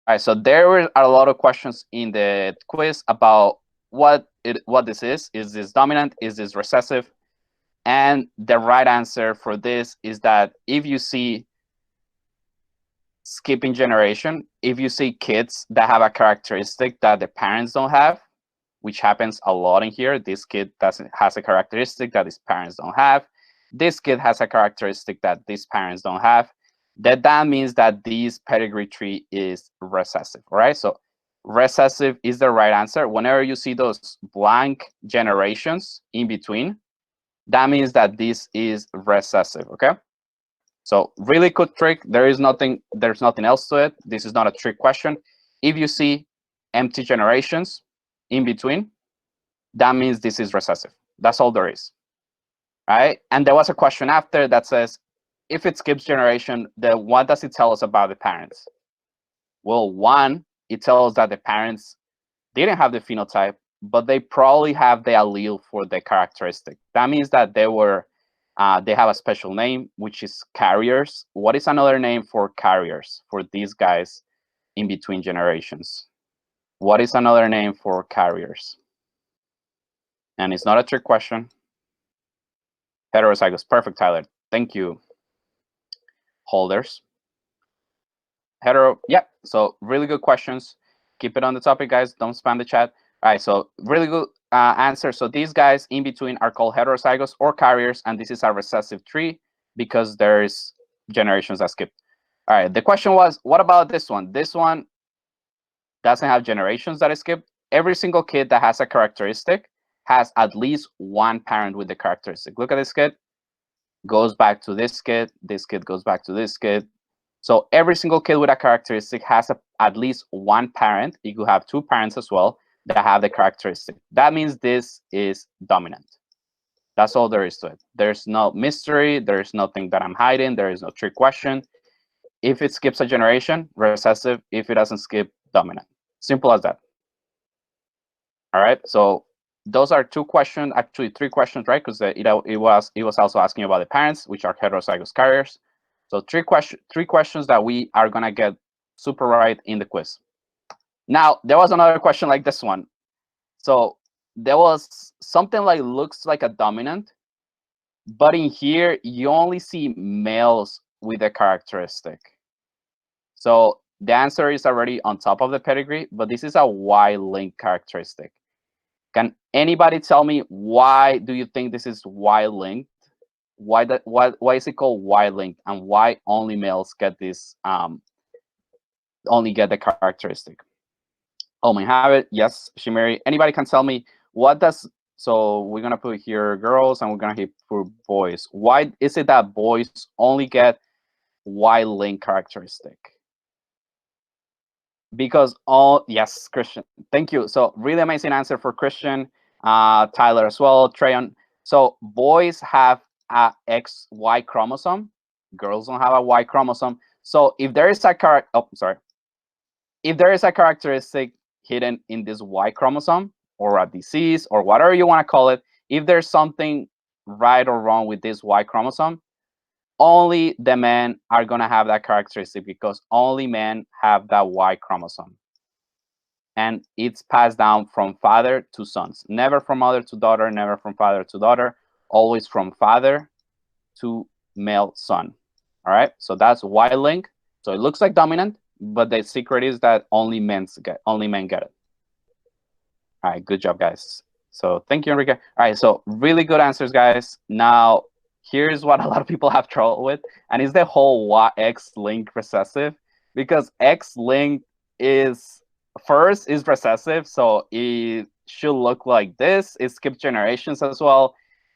All right, so there are a lot of questions in the quiz about what this is. Is this dominant? Is this recessive? And the right answer for this is that if you see skipping generation, if you see kids that have a characteristic that the parents don't have, which happens a lot in here, this kid has a characteristic that his parents don't have. This kid has a characteristic that these parents don't have. That means that this pedigree tree is recessive. All right, so recessive is the right answer. Whenever you see those blank generations in between, that means that this is recessive. Okay, so really good trick. There's nothing else to it. This is not a trick question. If you see empty generations in between, that means this is recessive. That's all there is, right? And there was a question after that says, if it skips generation, then what does it tell us about the parents? Well, one, it tells us that the parents didn't have the phenotype, but they probably have the allele for the characteristic. That means that they have a special name, which is carriers. What is another name for carriers, for these guys in between generations? What is another name for carriers? And it's not a trick question. Heterozygous. Perfect, Tyler. Thank you. Holders. Hetero. Yeah. So really good questions. Keep it on the topic, guys. Don't spam the chat. All right. So really good answer. So these guys in between are called heterozygous or carriers, and this is a recessive tree because there's generations that skip. All right. The question was, what about this one? This one doesn't have generations that skip. Every single kid that has a characteristic has at least one parent with the characteristic. Look at this kid. Goes back to this kid. This kid goes back to this kid. So every single kid with a characteristic has at least one parent. You could have two parents as well that have the characteristic. That means this is dominant. That's all there is to it. There's no mystery. There's nothing that I'm hiding. There is no trick question. If it skips a generation, recessive. If it doesn't skip, dominant. Simple as that. All right. So those are two questions, actually three questions, right? Because it was also asking about the parents, which are heterozygous carriers. So three questions that we are gonna get super right in the quiz. Now there was another question like this one. So there was something like looks like a dominant, but in here you only see males with a characteristic. So the answer is already on top of the pedigree, but this is a Y-linked characteristic. Can anybody tell me why do you think this is Y-linked? Why is it called Y-linked, and why only males get this only get the characteristic? Oh, may have it. Yes, Shimeri. Anybody can tell me what does, so we're gonna put here girls and we're gonna hit for boys. Why is it that boys only get Y-linked characteristic? Because all, yes, Christian, thank you. So really amazing answer for Christian, Tyler as well, Trayon. So boys have a XY chromosome, girls don't have a Y chromosome. So if there is a if there is a characteristic hidden in this Y chromosome, or a disease, or whatever you want to call it, if there's something right or wrong with this Y chromosome, only the men are going to have that characteristic, because only men have that Y chromosome. And it's passed down from father to sons, never from mother to daughter, never from father to daughter, always from father to male son. All right, so that's Y-link. So it looks like dominant, but the secret is that only men get it. All right, good job, guys. So thank you, Enrique. All right, so really good answers, guys. Now, here's what a lot of people have trouble with, and it's the whole X-link recessive, because X-link is recessive, so it should look like this. It skips generations as well.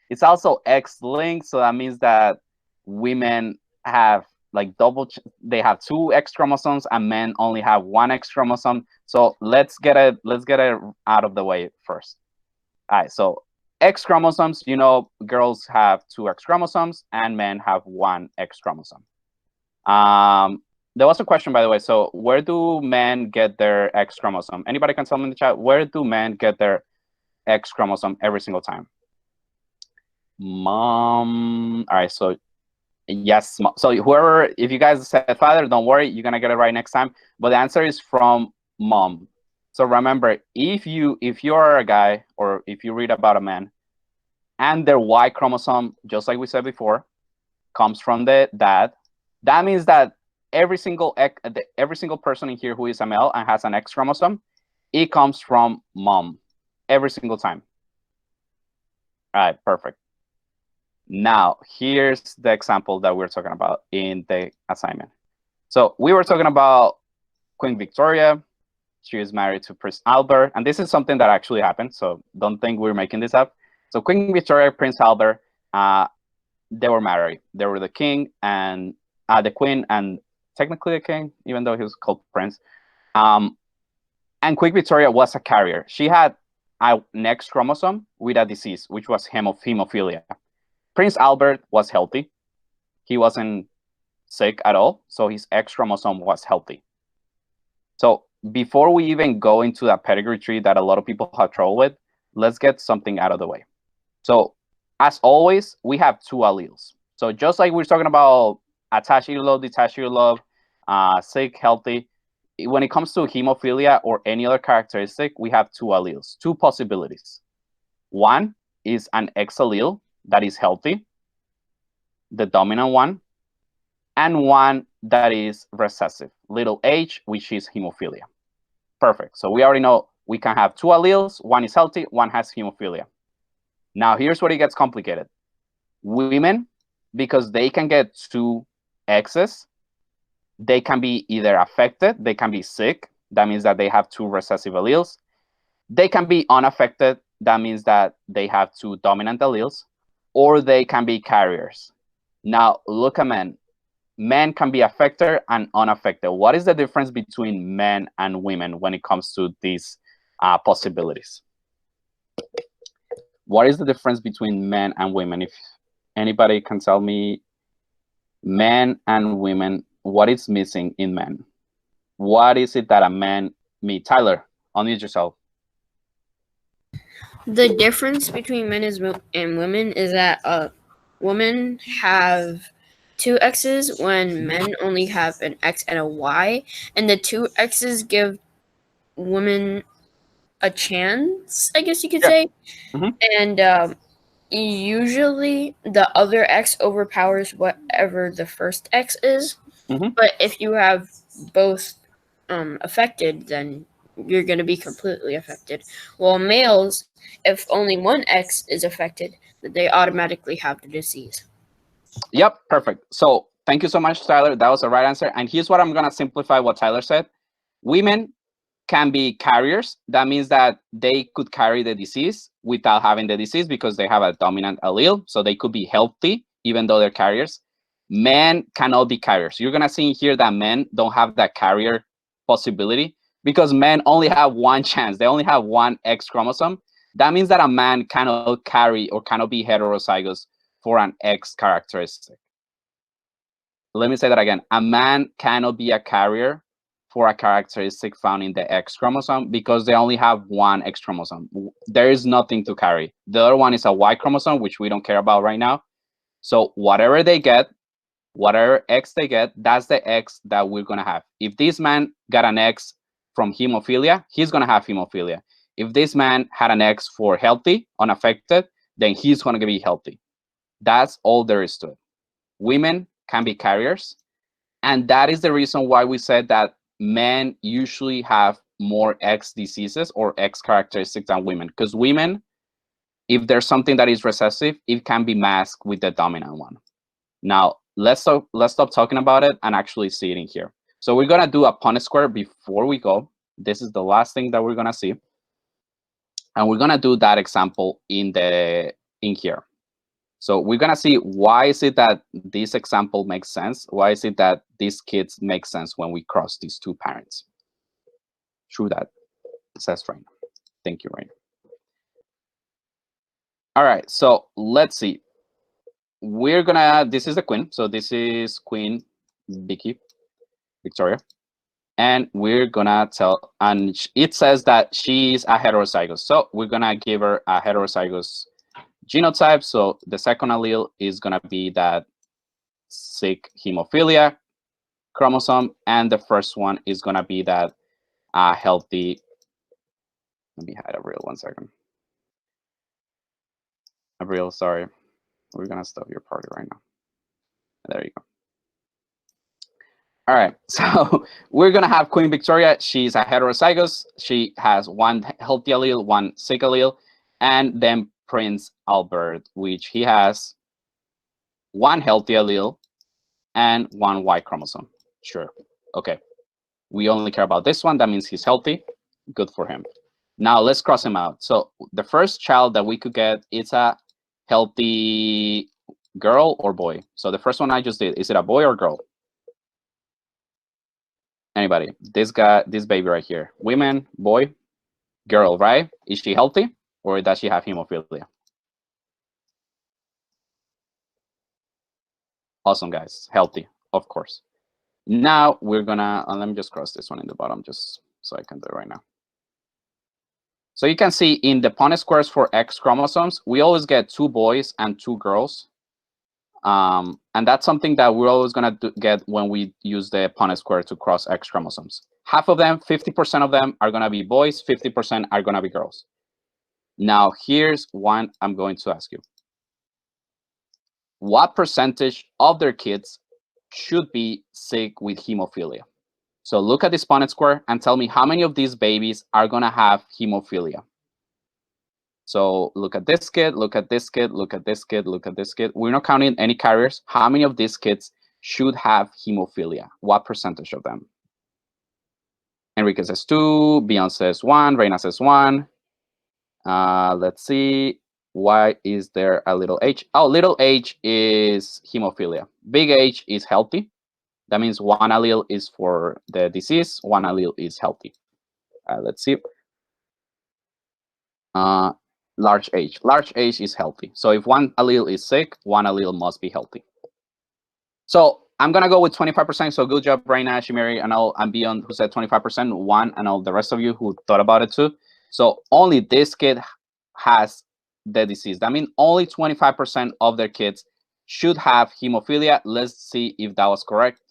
It's also X-linked, so that means that women have like they have two X chromosomes, and men only have one X chromosome. So let's get it out of the way first. All right, so X chromosomes, you know, girls have two X chromosomes and men have one X chromosome. There was a question, by the way. So where do men get their X chromosome? Anybody can tell me in the chat, where do men get their X chromosome every single time? Mom. All right, so Yes. So whoever, if you guys said father, don't worry, you're gonna get it right next time. But the answer is from mom. So remember, if you're a guy or if you read about a man and their Y chromosome, just like we said before, comes from the dad, that means that every single person in here who is a male and has an X chromosome, it comes from mom every single time. All right, perfect. Now, here's the example that we're talking about in the assignment. So we were talking about Queen Victoria. She is married to Prince Albert, and this is something that actually happened, so don't think we're making this up. So Queen Victoria, Prince Albert, they were married. They were the king and the queen, and technically the king, even though he was called Prince. And Queen Victoria was a carrier. She had an X chromosome with a disease, which was hemophilia. Prince Albert was healthy. He wasn't sick at all, so his X chromosome was healthy. So before we even go into that pedigree tree that a lot of people have trouble with, let's get something out of the way. So as always, we have two alleles. So just like we're talking about attached earlobe, detached earlobe, sick, healthy, when it comes to hemophilia or any other characteristic, we have two alleles, two possibilities. One is an X allele that is healthy, the dominant one, and one that is recessive, little h, which is hemophilia. Perfect. So we already know we can have two alleles. One is healthy, one has hemophilia. Now, here's where it gets complicated. Women, because they can get two X's, they can be either affected, they can be sick. That means that they have two recessive alleles. They can be unaffected. That means that they have two dominant alleles, or they can be carriers. Now, look at men. Men can be affected and unaffected. What is the difference between men and women when it comes to these possibilities? What is the difference between men and women? If anybody can tell me, men and women, what is missing in men? What is it that a man me? Tyler, unmute yourself. The difference between men and women is that women have two X's when men only have an X and a Y, and the two X's give women a chance, I guess you could say. Mhm. And usually the other X overpowers whatever the first X is. Mhm. But if you have both affected, then you're going to be completely affected. While males, if only one X is affected, then they automatically have the disease. Yep, perfect. So thank you so much, Tyler. That was the right answer. And here's what I'm going to simplify what Tyler said. Women can be carriers. That means that they could carry the disease without having the disease because they have a dominant allele. So they could be healthy even though they're carriers. Men cannot be carriers. You're going to see here that men don't have that carrier possibility because men only have one chance. They only have one X chromosome. That means that a man cannot carry or cannot be heterozygous for an X characteristic. Let me say that again. A man cannot be a carrier for a characteristic found in the X chromosome because they only have one X chromosome. There is nothing to carry. The other one is a Y chromosome, which we don't care about right now. So whatever they get, whatever X they get, that's the X that we're going to have. If this man got an X from hemophilia, he's going to have hemophilia. If this man had an X for healthy, unaffected, then he's going to be healthy. That's all there is to it. Women can be carriers. And that is the reason why we said that men usually have more X diseases or X characteristics than women. Because women, if there's something that is recessive, it can be masked with the dominant one. Now, let's stop talking about it and actually see it in here. So we're going to do a Punnett Square before we go. This is the last thing that we're going to see. And we're going to do that example in here. So we're going to see why is it that this example makes sense? Why is it that these kids make sense when we cross these two parents? True that. It says Rain. Thank you, Rain. All right, so let's see. We're going to, this is the queen. So this is Queen Victoria. And we're going to tell, and it says that she's a heterozygous. So we're going to give her a heterozygous genotype. So the second allele is going to be that sick hemophilia chromosome, and the first one is gonna be that healthy. Let me hide a real 1 second. A real, sorry. We're gonna stop your party right now. There you go. All right, so we're gonna have Queen Victoria. She's a heterozygous. She has one healthy allele, one sick allele, and then Prince Albert, which he has one healthy allele and one Y chromosome. Sure, okay. We only care about this one. That means he's healthy. Good for him. Now let's cross him out. So the first child that we could get is a healthy girl or boy. So the first one I just did, is it a boy or girl? Anybody? This guy, this baby right here. Women, boy, girl, right? Is she healthy or does she have hemophilia? Awesome, guys. Healthy, of course. Now we're gonna, let me just cross this one in the bottom just so I can do it right now. So you can see in the Punnett squares for X chromosomes, we always get 2 boys and 2 girls. And that's something that we're always gonna get when we use the Punnett square to cross X chromosomes. Half of them, 50% of them are gonna be boys, 50% are gonna be girls. Now here's one I'm going to ask you. What percentage of their kids should be sick with hemophilia? So look at this Punnett square and tell me how many of these babies are gonna have hemophilia. So look at this kid, look at this kid, look at this kid, look at this kid. We're not counting any carriers. How many of these kids should have hemophilia? What percentage of them? Enrique says 2, Beyonce says 1, Reina says 1. Let's see. Why is there a little h? Oh, little h is hemophilia. Big H is healthy. That means 1 allele is for the disease, 1 allele is healthy. Let's see. Large H. Large H is healthy. So if 1 allele is sick, 1 allele must be healthy. So I'm gonna go with 25%. So good job, Raina, Shimeri, and Beyond, who said 25%. 1, and all the rest of you who thought about it too. So only this kid has the disease. That means only 25% of their kids should have hemophilia. Let's see if that was correct.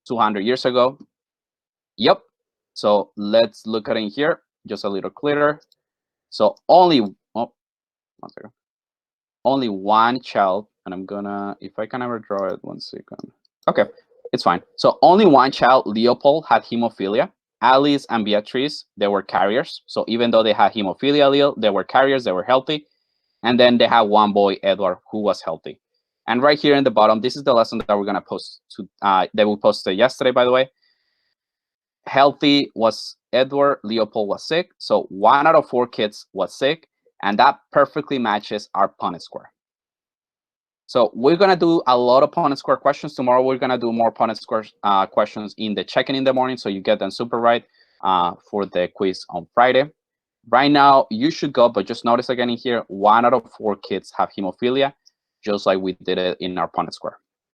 200 years ago. Yep. So let's look at it here, just a little clearer. So only, oh, 1 second. Only 1 child, and I'm gonna, if I can ever draw it, 1 second. Okay, it's fine. So only 1 child, Leopold, had hemophilia. Alice and Beatrice, they were carriers. So even though they had hemophilia allele, they were carriers, they were healthy. And then they had 1 boy, Edward, who was healthy. And right here in the bottom, this is the lesson that we're gonna post to, that we posted yesterday, by the way. Healthy was Edward, Leopold was sick. So 1 out of 4 kids was sick, and that perfectly matches our Punnett square. So we're gonna do a lot of Punnett square questions. Tomorrow we're gonna do more Punnett square questions in the check-in in the morning, so you get them super right for the quiz on Friday. Right now, you should go, but just notice again in here, 1 out of 4 kids have hemophilia, just like we did it in our Punnett square.